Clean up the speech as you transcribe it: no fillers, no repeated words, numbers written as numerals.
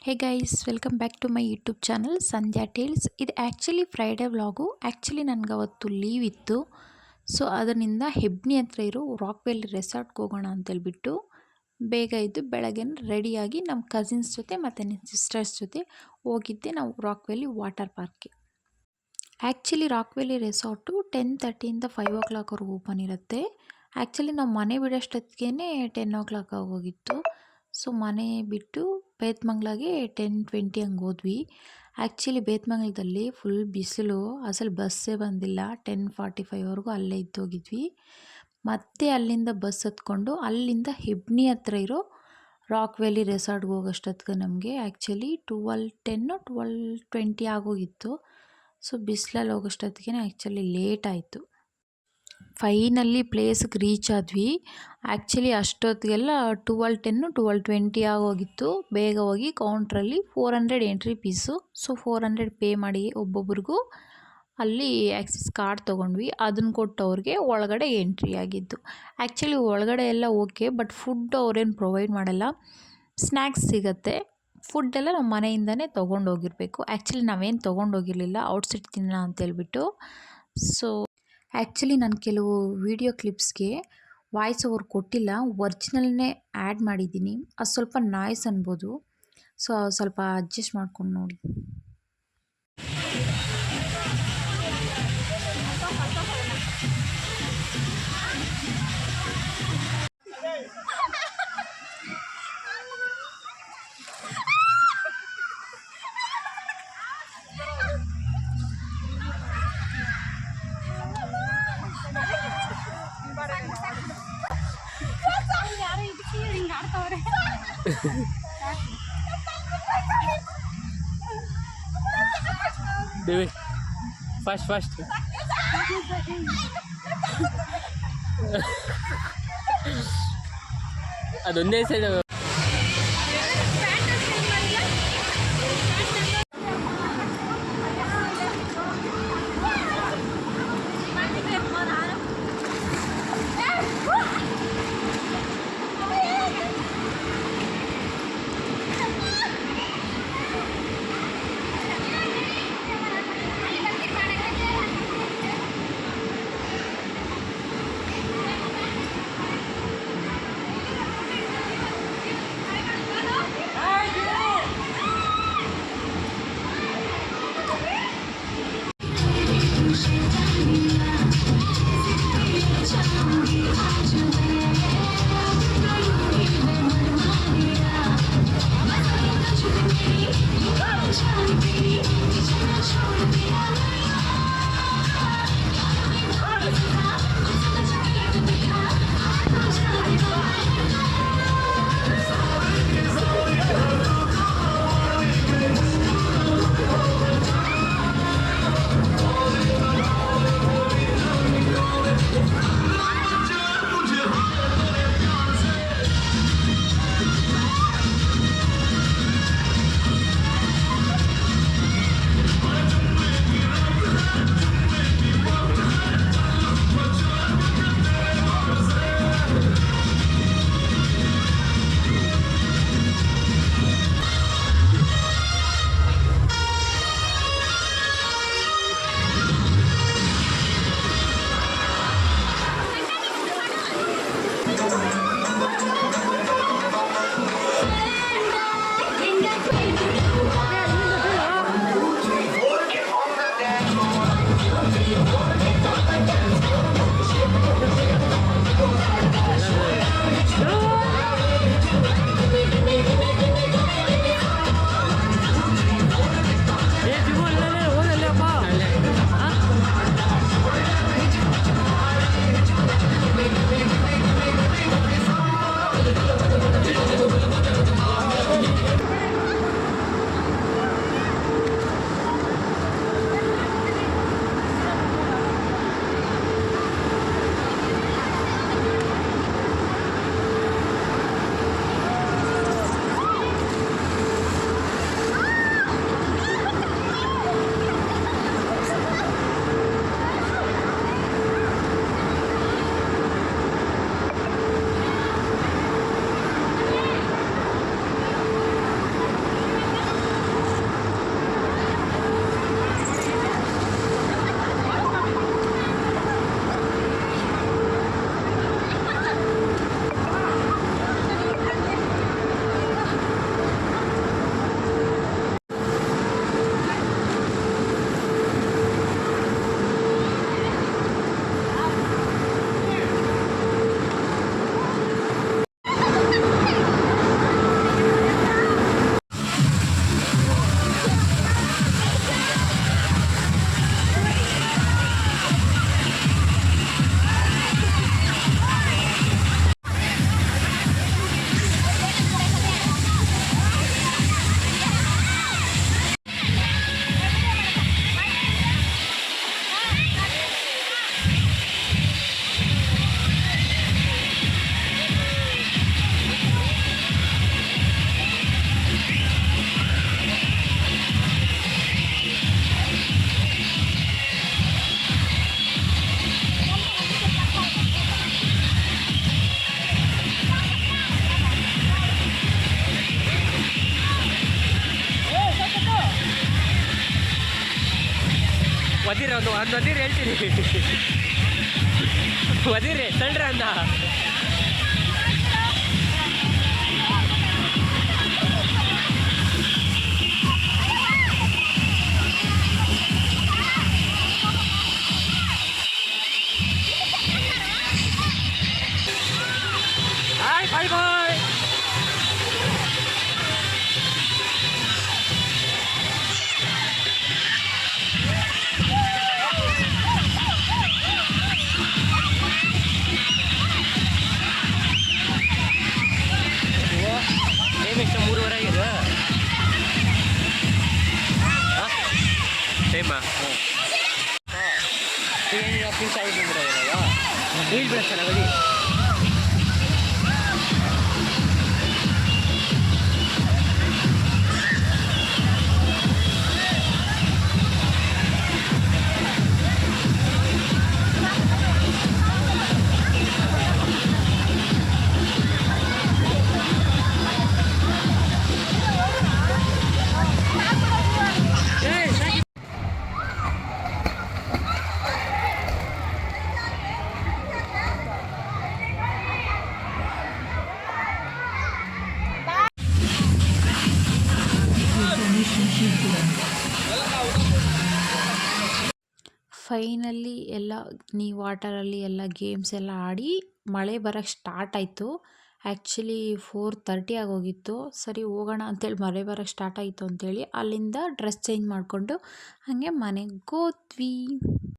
Hey guys, welcome back to my YouTube channel Sandhya tales. ಇದು actually Friday vlog. Actually ನನಗೆ ಅವತ್ತು leave ಇತ್ತು. So ಅದರಿಂದ ಹೆಬ್ನಿ ಹತ್ರ ಇರೋ ರಾಕ್ ವ್ಯಾಲಿ ರೆಸಾರ್ಟ್ಗೆ ಹೋಗೋಣ ಅಂತೇಳ್ಬಿಟ್ಟು ಬೇಗ ಇದ್ದು ಬೆಳಗ್ಗೆ ರೆಡಿಯಾಗಿ ನಮ್ಮ ಕಸಿನ್ಸ್ ಜೊತೆ ಮತ್ತು ನನ್ನ ಸಿಸ್ಟರ್ಸ್ ಜೊತೆ ಹೋಗಿದ್ದೆ ನಾವು ರಾಕ್ ವ್ಯಾಲಿ ವಾಟರ್ ಪಾರ್ಕ್ಗೆ. Actually rock valley resort 10:30 5 open ಇರುತ್ತೆ. ಆ್ಯಕ್ಚುಲಿ ನಾವು ಮನೆ ಬಿಡೋಷ್ಟೊತ್ತಿಗೆ 10 ಆಗೋಗಿತ್ತು. ಸೊ ಮನೆ ಬಿಟ್ಟು ಬೇತ್ಮಂಗ್ಲಾಗೆ 10:20 ಹಂಗೆ ಹೋದ್ವಿ. ಆ್ಯಕ್ಚುಲಿ ಬೇತ್ಮಂಗ್ಲದಲ್ಲಿ ಫುಲ್ ಬಿಸಿಲು, ಅಸಲು ಬಸ್ಸೇ ಬಂದಿಲ್ಲ. 10:45 ಅಲ್ಲೇ ಇದ್ದೋಗಿದ್ವಿ. ಮತ್ತೆ ಅಲ್ಲಿಂದ ಬಸ್ ಹತ್ಕೊಂಡು ಅಲ್ಲಿಂದ ಹೆಬ್ನಿ ಹತ್ರ ಇರೋ ರಾಕ್ ವ್ಯಾಲಿ ರೆಸಾರ್ಟ್ಗೆ ಹೋಗೋಷ್ಟೊತ್ತಿಗೆ ನಮಗೆ ಆ್ಯಕ್ಚುಲಿ 12:10 12:20 ಆಗೋಗಿತ್ತು. ಸೊ ಬಿಸಿಲಲ್ಲಿ ಹೋಗೋಷ್ಟೊತ್ತಿಗೆ ಆ್ಯಕ್ಚುಲಿ ಲೇಟ್ ಆಯಿತು. ಫೈನಲಿ ಪ್ಲೇಸ್ಗೆ ರೀಚ್ ಆದ್ವಿ. ಆ್ಯಕ್ಚುಲಿ ಅಷ್ಟೊತ್ತಿಗೆಲ್ಲ 12:10 12:20 ಆಗೋಗಿತ್ತು. ಬೇಗ ಹೋಗಿ ಕೌಂಟ್ರಲ್ಲಿ 400 ಎಂಟ್ರಿ ಫೀಸು. ಸೊ 400 ಪೇ ಮಾಡಿ ಒಬ್ಬೊಬ್ರಿಗೂ ಅಲ್ಲಿ ಆ್ಯಕ್ಸಿಸ್ ಕಾರ್ಡ್ ತೊಗೊಂಡ್ವಿ. ಅದನ್ನು ಕೊಟ್ಟು ಅವ್ರಿಗೆ ಒಳಗಡೆ ಎಂಟ್ರಿ ಆಗಿದ್ದು. ಆ್ಯಕ್ಚುಲಿ ಒಳಗಡೆ ಎಲ್ಲ ಓಕೆ, ಬಟ್ ಫುಡ್ ಅವ್ರೇನು ಪ್ರೊವೈಡ್ ಮಾಡಲ್ಲ. ಸ್ನ್ಯಾಕ್ಸ್ ಸಿಗುತ್ತೆ. ಫುಡ್ಡೆಲ್ಲ ನಮ್ಮ ಮನೆಯಿಂದನೇ ತೊಗೊಂಡೋಗಿರಬೇಕು. ಆ್ಯಕ್ಚುಲಿ ನಾವೇನು ತೊಗೊಂಡೋಗಿರಲಿಲ್ಲ, ಔಟ್ಸೈಡ್ ತಿನ್ನೋಣ ಅಂತೇಳ್ಬಿಟ್ಟು. ಸೊ ಆ್ಯಕ್ಚುಲಿ ನಾನು ಕೆಲವು ವೀಡಿಯೋ ಕ್ಲಿಪ್ಸ್ಗೆ ವಾಯ್ಸ್ ಓವರ್ ಕೊಟ್ಟಿಲ್ಲ, ಒರಿಜಿನಲ್ನೇ ಆ್ಯಡ್ ಮಾಡಿದ್ದೀನಿ. ಅದು ಸ್ವಲ್ಪ ನಾಯ್ಸ್ ಅನ್ಬೋದು. ಸೊ ಸ್ವಲ್ಪ ಅಡ್ಜಸ್ಟ್ ಮಾಡ್ಕೊಂಡು ನೋಡಿ. Dewi, fast. ಅದೊಂದೇ ಸೈಡ್ ಒದಿರಿ ಒಂದು ಒದಿರಿ ಹೇಳ್ತೀನಿ ಒದಿರಿ ತಳ್ರಿ ಅಂದ ಬಾಯ್ ಬಾಯ್ ಬಾಯ್ ಟೈಮ್ ಎಷ್ಟು 3:30 ಆಗಿದೆ ಟೈಮಾ ಏನು ಫಿಕ್ಸ್ ಆಗಿಬಿಟ್ಟಿದ್ರೆ ರೀಲ್ ಬಿಡ ಚೆನ್ನಾಗಿ ಫೈನಲಿ ಎಲ್ಲ ವಾಟರಲ್ಲಿ ಎಲ್ಲ ಗೇಮ್ಸ್ ಎಲ್ಲ ಆಡಿ ಮಳೆ ಬರೋಕ್ಕೆ ಸ್ಟಾರ್ಟ್ ಆಯಿತು. ಆ್ಯಕ್ಚುಲಿ 4:30 ಆಗೋಗಿತ್ತು. ಸರಿ ಹೋಗೋಣ ಅಂತೇಳಿ ಮಳೆ ಬರೋಕ್ಕೆ ಸ್ಟಾರ್ಟ್ ಆಯಿತು ಅಂತೇಳಿ ಅಲ್ಲಿಂದ ಡ್ರೆಸ್ ಚೇಂಜ್ ಮಾಡಿಕೊಂಡು ಹಾಗೆ ಮನೆಗೆ ಹೋದ್ವಿ.